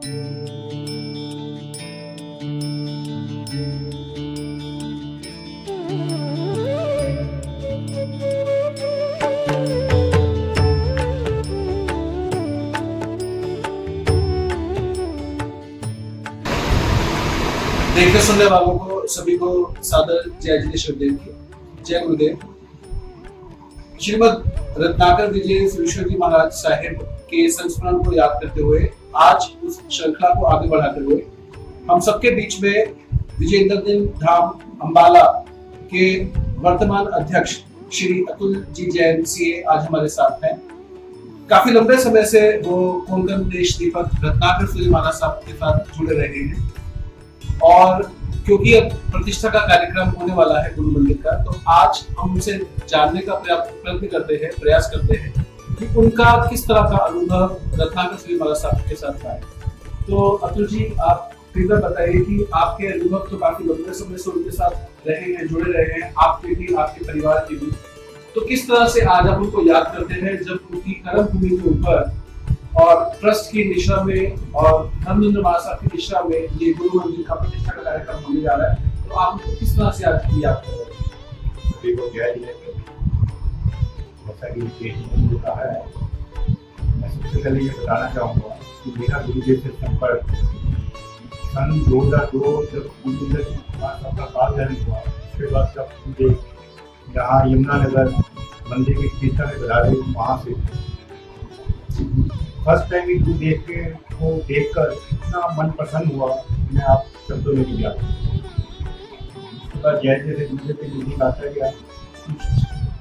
देखने सुनने वालों को सभी को सादर जय जिनेश्वर देव की जय गुरुदेव। श्रीमद रत्नाकर विजय सुरेश्वर जी महाराज साहिब के संस्मरण को याद करते हुए आज उस श्रृंखला को आगे बढ़ाते हुए हम सबके बीच में विजेंद्र दिन धाम अंबाला के वर्तमान अध्यक्ष श्री अतुल जी जैन सीए आज हमारे साथ हैं। काफी लंबे समय से वो कोंकण देश दीपक रत्नाकर सूर्य महाराज साहब के साथ जुड़े रहे हैं और क्योंकि अब प्रतिष्ठा का कार्यक्रम होने वाला है गुरु मंदिर का, तो आज हम उनसे जानने का प्रयास करते हैं कि उनका किस तरह का अनुभव रत्नाकर सूर्य महाराज साहब के साथ रहा है। तो अतुल जी, आप कृपया बताइए कि आपके अनुभव तो काफी लंबे समय से उनके साथ रहे हैं, जुड़े रहे हैं, आपके भी आपके परिवार के भी, तो किस तरह से आज आप उनको याद करते हैं जब उनकी कर्म भूमि के ऊपर और ट्रस्ट की दिशा में और धर्मेंद्र महाराज साहब की दिशा में ये गुरु मंदिर का प्रतिष्ठा का कार्यक्रम होने जा रहा है, तो आप उनको किस तरह से आज याद कर रहे हैं? सभी को जय जिनेश्वर। जैसा कि ने कहा है, मैं सबसे पहले ये बताना चाहूँगा कि मेरा गुरुदेव से संपर्क सन 2002 जब गुरुदेव का काल जन्म हुआ, उसके बाद जब मुझे यहाँ यमुनानगर मंदिर की प्रतिष्ठा में बधाई वहाँ से फर्स्ट टाइम ही गुरुदेव के को देखकर इतना मन प्रसन्न हुआ कि मैं आप शब्दों में नहीं जाता। उसके बाद जैसे जैसे गुरुदेव के नजदीक आता गया,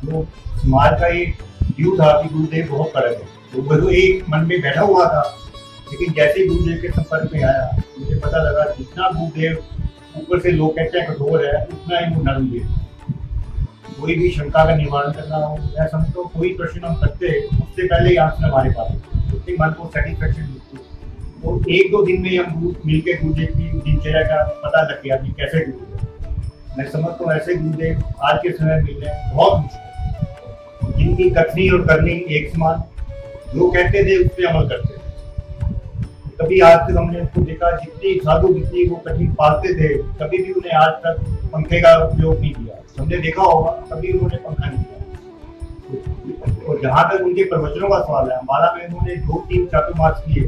वो समाज का एक व्यू था कि गुरुदेव बहुत कड़क है, वो एक मन में बैठा हुआ था। लेकिन जैसे ही गुरुदेव के संपर्क में आया, मुझे पता लगा जितना गुरुदेव ऊपर से लोग कहते हैं कठोर है, उतना ही वो नरम है। कोई भी शंका का निवारण करना हो, मैं समझता हूँ कोई प्रश्न हम करते हैं उससे पहले ही आंसर हमारे पास उसके मन को सेटिस्फेक्शन मिलती है। तो एक दो दिन में हम मिलकर गुरुदेव की दिनचर्या का पता लग गया कि कैसे गुरुदेव। मैं समझता हूँ ऐसे गुरुदेव आज के समय मिलने बहुत मुश्किल, जिनकी कथनी और करनी एक समान, जो कहते थे उस पर अमल करते थे। कभी आज तक हमने उसको देखा, जितनी साधु जितनी वो कठिन पालते थे, कभी भी उन्हें आज तक पंखे का उपयोग नहीं किया। हमने देखा होगा कभी उन्होंने पंखा नहीं किया। और जहाँ तक उनके प्रवचनों का सवाल है, हमारा में उन्होंने 2-3 चातुर्मास किए।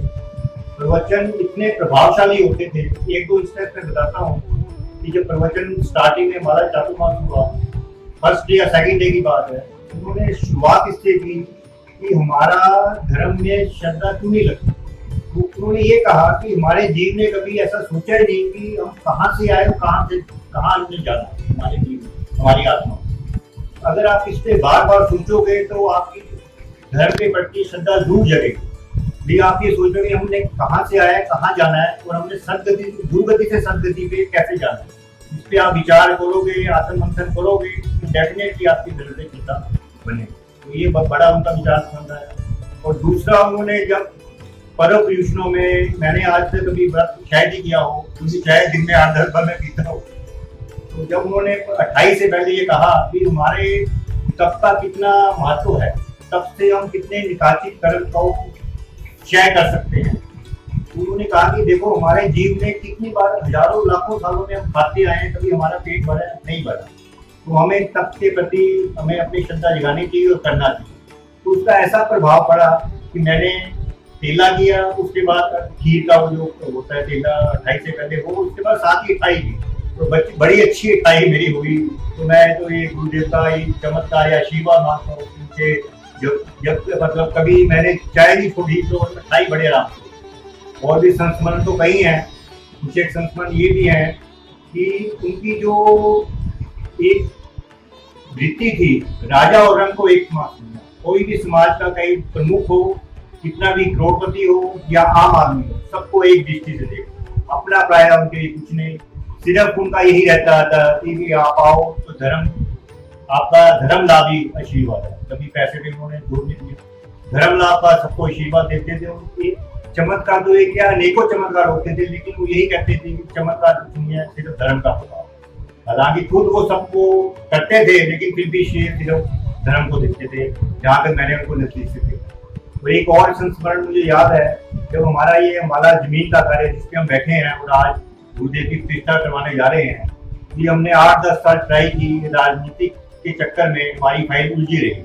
प्रवचन इतने प्रभावशाली होते थे। एक दो इंस्टेंस में बताता हूँ कि जब प्रवचन स्टार्टिंग में हमारा चातुर्मास हुआ, फर्स्ट डे या सेकंड डे की बात है, उन्होंने शुरुआत इससे की कि हमारा धर्म में श्रद्धा क्यों नहीं लगती। उन्होंने ये कहा कि हमारे जीव ने कभी ऐसा सोचा ही नहीं कि हम कहाँ से आए और कहाँ हमने जाना है। हमारे जीव, हमारी आत्मा, अगर आप इस पे बार बार सोचोगे तो आपकी धर्म के प्रति श्रद्धा दूर जगेगी। भी आप ये सोचोगे हमने कहाँ से आया है, कहाँ जाना है और हमने सदगति, दुर्गति से सदगति पे कैसे जाना है। इस पे आप विचार करोगे, आत्ममंथन करोगे, तो डेफिनेटली आपकी धर्म से चिंता बने। तो ये बहुत बड़ा उनका विचार पसंद आया। और दूसरा, उन्होंने जब पर्व प्रयोजनों में, मैंने आज से कभी व्रत शायद ही किया हो, क्योंकि चाय दिन में 8-10 बार मैं पीता हूँ। तो जब उन्होंने 28 से पहले ये कहा कि हमारे तप का कितना महत्व है, तब से हम कितने निकाचित कर्म को क्षय कर सकते हैं। तो उन्होंने कहा कि देखो हमारे जीव में कितनी बार हजारों लाखों सालों में हम खाते आए हैं, कभी हमारा पेट भरा नहीं भरा। तो हमें तप के प्रति हमें अपनी श्रद्धा जगानी चाहिए और करना चाहिए। तो उसका ऐसा प्रभाव पड़ा कि मैंने तेला किया, उसके बाद खीर का वो जो होता है तेला 28 से पहले वो, उसके बाद साथ ही 28 की, तो बड़ी अच्छी 28 मेरी हुई। तो मैं तो ये गुरुदेव का ये चमत्कार या आशीर्वाद मानता हूँ, क्योंकि जब मतलब कभी मैंने चाय नहीं छोड़ी तो 28 बड़े आराम से। और भी संस्मरण तो कई हैं, कुछ एक संस्मरण ये भी है कि उनकी जो एक वृत्ति थी, राजा और रंग को एक समान, कोई भी समाज का कहीं प्रमुख हो, कितना भी करोड़पति हो या आम आदमी हो, सबको एक दृष्टि से देखो। अपना प्राय उनके लिए कुछ नहीं, सिर्फ उनका यही रहता था कि आप आओ तो धर्म, आपका धर्म लाभ ही आशीर्वाद है। कभी पैसे भी उन्होंने जोड़ नहीं दिया, धर्म लाभ का सबको आशीर्वाद देते थे। उनके चमत्कार तो एक क्या अनेकों चमत्कार होते थे, लेकिन वो यही कहते थे कि चमत्कार कुछ नहीं है, सिर्फ धर्म का प्रभाव। हालांकि खुद वो सबको करते थे, लेकिन फिर भी सिर्फ धर्म को देखते थे, जहाँ तक मैंने उनको नजदीक से देखा। और एक और संस्मरण मुझे याद है, जब हमारा ये अम्बाला जमीन का कार्य जिस पे हम बैठे हैं और आज गुरुदेव की प्रतिष्ठा करवाने जा रहे हैं, ये हमने 8-10 साल ट्राई की, राजनीतिक के चक्कर में हमारी फाइल उलझी रही।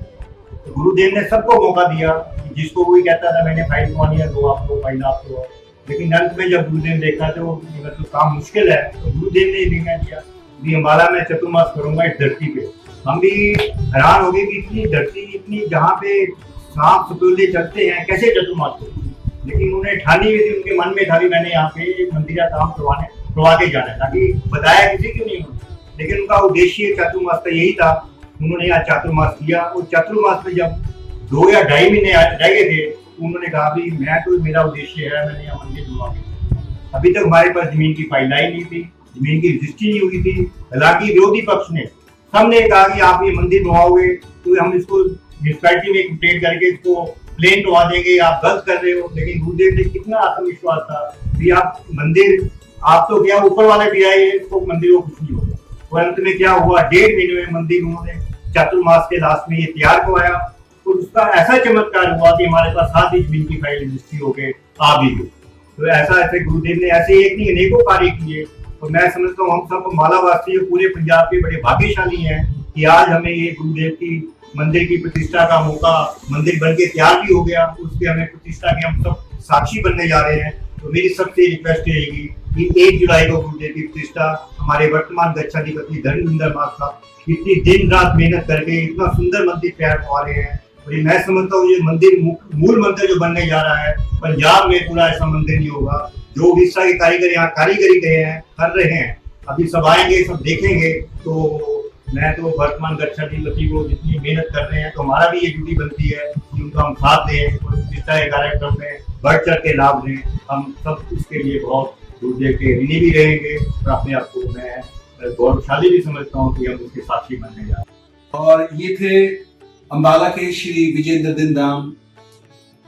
तो गुरुदेव ने सबको मौका दिया, जिसको कोई कहता था मैंने फाइल करवानी है, दो आप दो फाइल आप दो, लेकिन अंत में जब गुरुदेव ने देखा तो तो काम मुश्किल है, तो गुरुदेव ने निर्णय दिया कि अम्बाला में चतुर्मास करूंगा इस धरती पे। हम भी हैरान हो गए कि इतनी धरती, इतनी जहाँ पे सांप सतुल्य चलते हैं, कैसे चतुर्मास करूं। लेकिन उन्हें ठानी हुई थी, उनके मन में था भी मैंने यहाँ पे एक मंदिर का काम करवा के जाना है, ताकि बताया किसी क्यों नहीं उन्होंने। लेकिन उनका उद्देश्य चातुर्मास का यही था, उन्होंने यहाँ चातुर्मास किया। और चातुर्मास में जब 2 या 2.5 महीने रह गए थे, उन्होंने कहा भी मैं तो, मेरा उद्देश्य है मैंने यहाँ मंदिर बनवा के। अभी तक हमारे पास जमीन की फाइल आई नहीं थी, जमीन की रजिस्ट्री नहीं हुई थी। हालांकि विरोधी पक्ष ने सबने कहा कि आप ये मंदिर बनवाओगे तो हम इसको म्यूनिसिपैलिटी में कंप्लेंट करके इसको प्लेन करवा देंगे, आप गलत कर रहे हो। लेकिन गुरुदेव ने कितना आत्मविश्वास था कि आप मंदिर, आप तो क्या ऊपर वाले भी आए, इसको मंदिर को कुछ नहीं होगा। और अंत में क्या हुआ, 1.5 महीने में मंदिर उन्होंने चातुर्मास के लास्ट में ये तैयार करवाया। और उसका ऐसा चमत्कार हुआ कि हमारे पास 7 ही जमीन की फाइल रजिस्ट्री होके आ भी गई। तो ऐसे गुरुदेव ने ऐसे एक नहीं अनेकों कार्य किए। और मैं समझता हूँ हम सब अम्बाला वासी पूरे पंजाब के बड़े भाग्यशाली हैं कि आज हमें ये गुरुदेव की मंदिर की प्रतिष्ठा का मौका, मंदिर बन के तैयार भी हो गया, उसके हमें प्रतिष्ठा के हम सब साक्षी बनने जा रहे हैं। तो मेरी सबसे रिक्वेस्ट रहेगी कि 1 जुलाई को गुरुदेव की प्रतिष्ठा, हमारे वर्तमान गच्छाधिपति धर्मेंद्र मास साहब इतनी दिन रात मेहनत करके इतना सुंदर मंदिर तैयार करवा रहे हैं। और मैं समझता हूँ ये मंदिर मूल मंदिर जो बनने जा रहा है, पंजाब में पूरा ऐसा मंदिर नहीं होगा। जो उड़ीसा के कारीगर यहाँ कारीगरी गए हैं, कर रहे हैं, अभी सब आएंगे, सब देखेंगे। तो मैं तो वर्तमान गच्छाधिपति को जितनी मेहनत कर रहे हैं, तो हमारा भी ये ड्यूटी बनती है कि उनका हम साथ दें और प्रतिष्ठा के कार्यक्रम में बढ़ चढ़ के लाभ लें। हम सब इसके लिए बहुत गुरुदेव के ऋणी भी रहेंगे और अपने आप को मैं गौरवशाली भी समझता हूँ कि हम उसके साक्षी बनने जा रहे हैं। और ये थे अम्बाला के श्री विजेंद्र दिन धाम,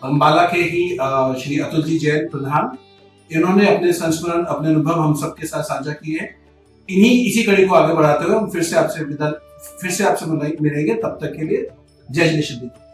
अम्बाला के ही श्री अतुल जी जैन प्रधान। इन्होंने अपने संस्मरण, अपने अनुभव हम सबके साथ साझा किए हैं। इसी कड़ी को आगे बढ़ाते हुए हम फिर से आपसे मिलेंगे। तब तक के लिए जय श्री कृष्ण।